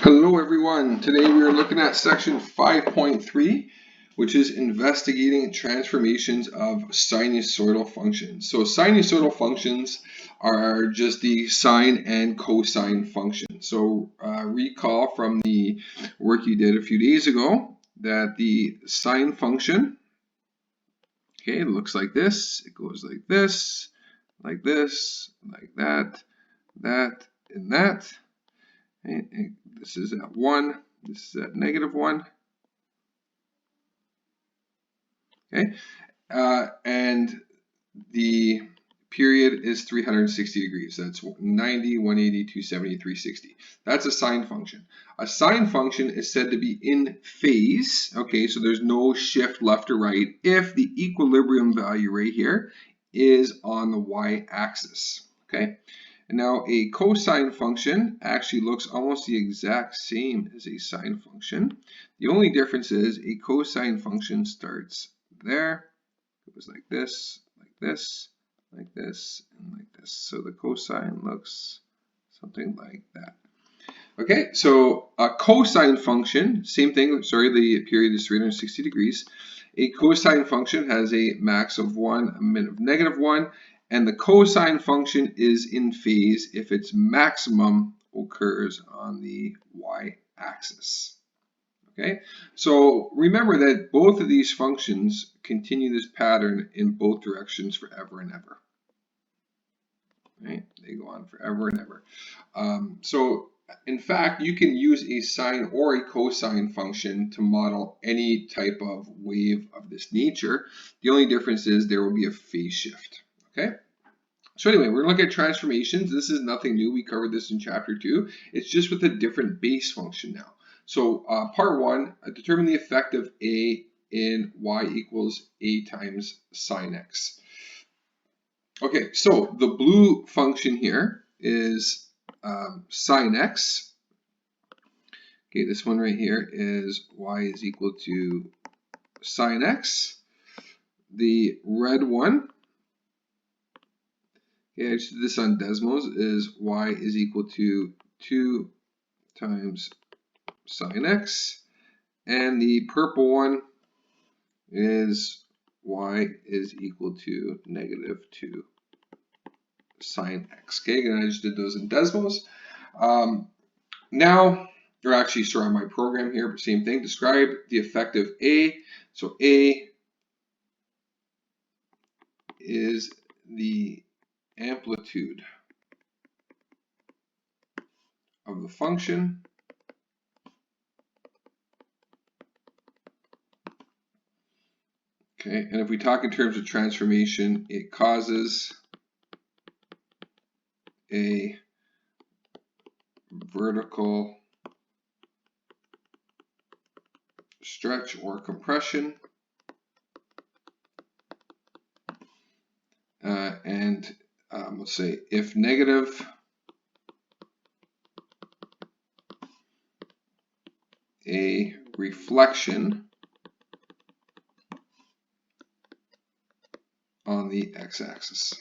Hello everyone. Today we are looking at section 5.3, which is investigating transformations of sinusoidal functions. So sinusoidal functions are just the sine and cosine functions. So recall from the work you did a few days ago that the sine function, okay, it looks like this. It goes like this, like this, like that, and that. And this is at 1, this is at -1, okay? And the period is 360 degrees. That's 90, 180, 270, 360. That's a sine function. A sine function is said to be in phase, okay? So there's no shift left or right if the equilibrium value right here is on the y-axis, okay? And now a cosine function actually looks almost the exact same as a sine function. The only difference is a cosine function starts there, goes like this, like this, like this, and like this. So the cosine looks something like that. Okay, so a cosine function, same thing, sorry, the period is 360 degrees. A cosine function has a max of 1, a min of -1, and the cosine function is in phase if its maximum occurs on the y-axis. Okay, so remember that both of these functions continue this pattern in both directions forever and ever. Right? They go on forever and ever. So in fact, you can use a sine or a cosine function to model any type of wave of this nature. The only difference is there will be a phase shift. Okay. So anyway, we're going to look at transformations. This is nothing new. We covered this in chapter 2. It's just with a different base function now. So part 1, determine the effect of A in y equals A times sine x. Okay, so the blue function here is sine x. Okay, this one right here is y is equal to sine x. The red one, okay, I just did this on Desmos, is y is equal to 2 times sine x. And the purple one is y is equal to -2 sine x. Okay, and I just did those in Desmos. Now, or actually, sorry, on my program here, but same thing. Describe the effect of A. So A is the amplitude of the function. Okay, and if we talk in terms of transformation, it causes a vertical stretch or compression, and let's say if negative, a reflection on the x-axis.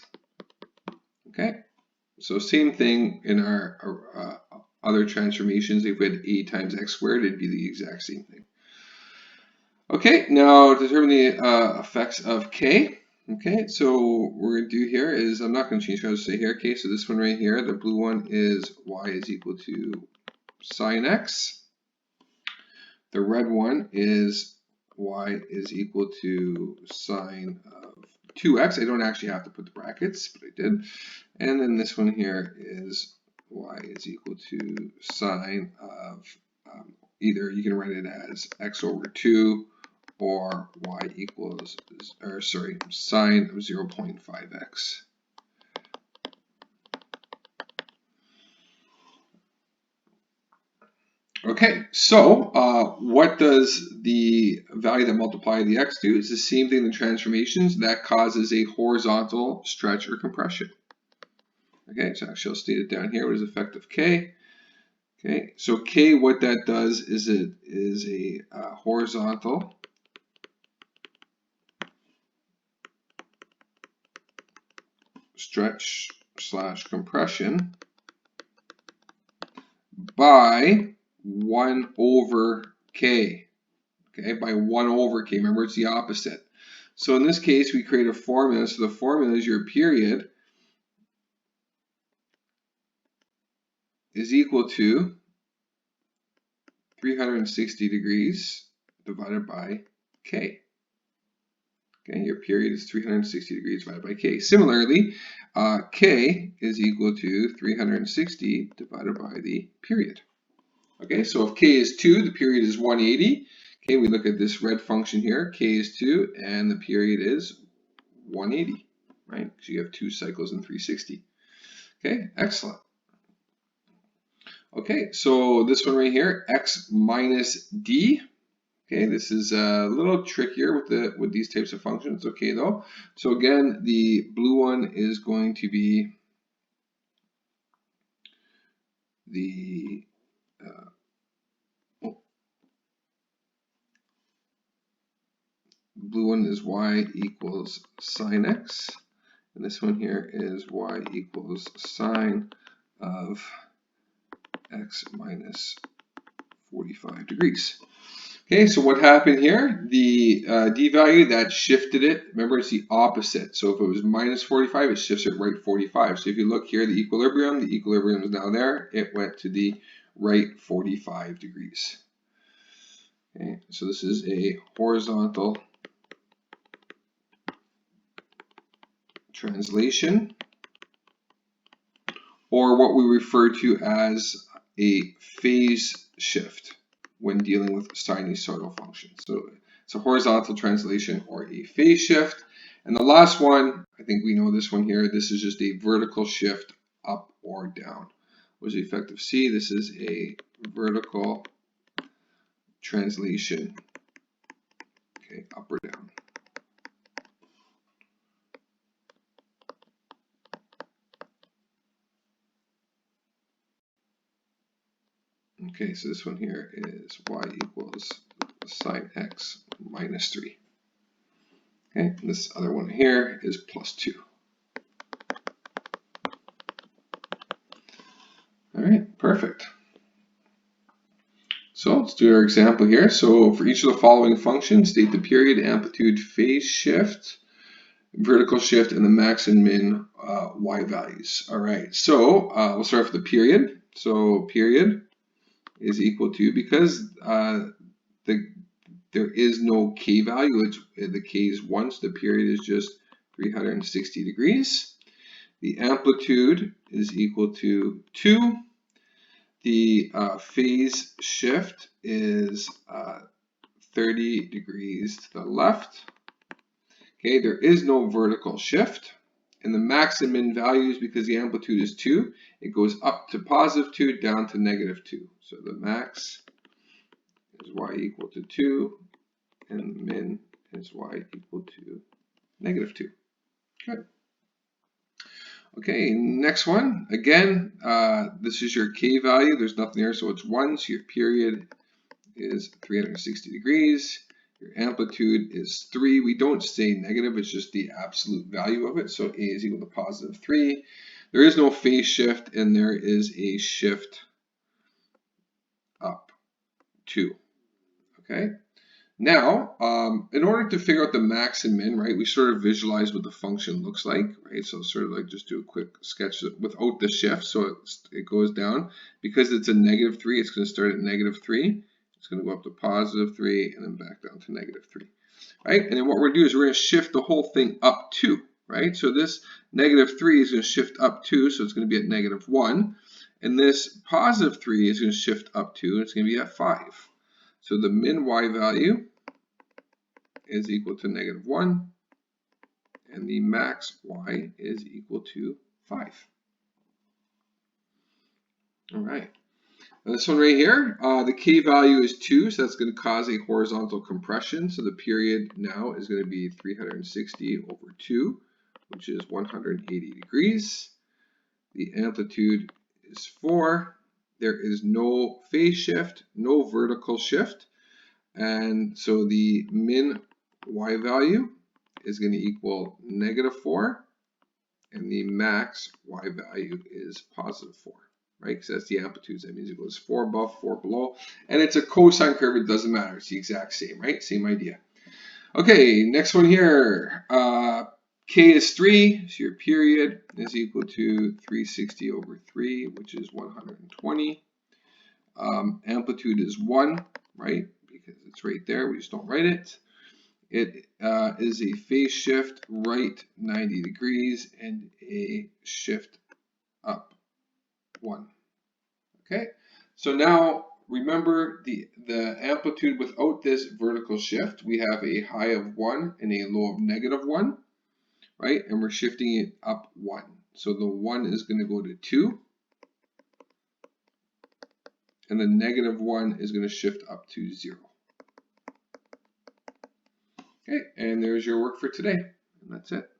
Okay, so same thing in our other transformations. If we had a times x squared, it'd be the exact same thing. Okay, now determine the effects of k. Okay, so what we're going to do here is, I'm not going to change what I was say here. Okay, so this one right here, the blue one is y is equal to sine x. The red one is y is equal to sine of 2x. I don't actually have to put the brackets, but I did. And then this one here is y is equal to sine of either you can write it as x over 2 or y equals, or sorry, sine of 0.5x. Okay, so what does the value that multiply the x do? It's the same thing in transformations. That causes a horizontal stretch or compression. Okay, so actually I'll state it down here. What is the effect of k? Okay, so k, what that does is it is a horizontal stretch / compression by 1 over k. Okay, by 1 over k. Remember, it's the opposite. So in this case, we create a formula. So the formula is your period is equal to 360 degrees divided by k. Okay, your period is 360 degrees divided by k. Similarly, k is equal to 360 divided by the period. Okay, so if k is 2, the period is 180. Okay, we look at this red function here. K is 2, and the period is 180, right? So you have 2 cycles in 360. Okay, excellent. Okay, so this one right here, x minus d. Okay, this is a little trickier with these types of functions. Okay, though. So again, the blue one is going to be the blue one is y equals sine x, and this one here is y equals sine of x minus 45 degrees. Okay, so what happened here? The d value, that shifted it. Remember, it's the opposite. So if it was minus 45, it shifts it right 45. So if you look here, the equilibrium is now there. It went to the right 45 degrees. Okay, so this is a horizontal translation, or what we refer to as a phase shift when dealing with sinusoidal functions. So it's a horizontal translation or a phase shift. And the last one, I think we know this one here, this is just a vertical shift up or down. What is the effect of C? This is a vertical translation, okay, up or down. Okay, so this one here is y equals sine x minus 3. Okay, and this other one here is plus 2. All right, perfect. So let's do our example here. So for each of the following functions, state the period, amplitude, phase shift, vertical shift, and the max and min y values. All right, so we'll start with the period. So period is equal to, because there is no k value, the k is 1, so the period is just 360 degrees. The amplitude is equal to 2. The phase shift is 30 degrees to the left. Okay, there is no vertical shift. And the max and min values, because the amplitude is 2, it goes up to positive 2, down to negative 2. So the max is y equal to 2, and the min is y equal to negative 2. Good. Okay, next one. Again, this is your k value. There's nothing there, so it's 1. So your period is 360 degrees. Your amplitude is 3. We don't say negative, it's just the absolute value of it. So A is equal to positive 3. There is no phase shift, and there is a shift up 2. Okay. Now, in order to figure out the max and min, right, we sort of visualize what the function looks like, right? So sort of like just do a quick sketch without the shift. So it goes down. Because it's a negative 3, it's going to start at negative 3. It's going to go up to positive 3 and then back down to negative 3, right? And then what we're going to do is we're going to shift the whole thing up 2, right? So this negative 3 is going to shift up 2, so it's going to be at negative 1. And this positive 3 is going to shift up 2, and it's going to be at 5. So the min y value is equal to negative 1, and the max y is equal to 5. All right. Now this one right here, the k value is 2, so that's going to cause a horizontal compression. So the period now is going to be 360 over 2, which is 180 degrees. The amplitude is 4. There is no phase shift, no vertical shift. And so the min y value is going to equal negative 4, and the max y value is positive 4. right? Because that's the amplitudes. That means it goes 4 above, 4 below. And it's a cosine curve. It doesn't matter. It's the exact same, right? Same idea. Okay, next one here. K is 3, so your period is equal to 360 over 3, which is 120. Amplitude is 1, right? Because it's right there. We just don't write it. It is a phase shift right 90 degrees and a shift up 1. Okay, so now remember the amplitude without this vertical shift. We have a high of 1 and a low of -1, right? And we're shifting it up 1. So the 1 is going to go to 2. And the -1 is going to shift up to 0. Okay, and there's your work for today. And that's it.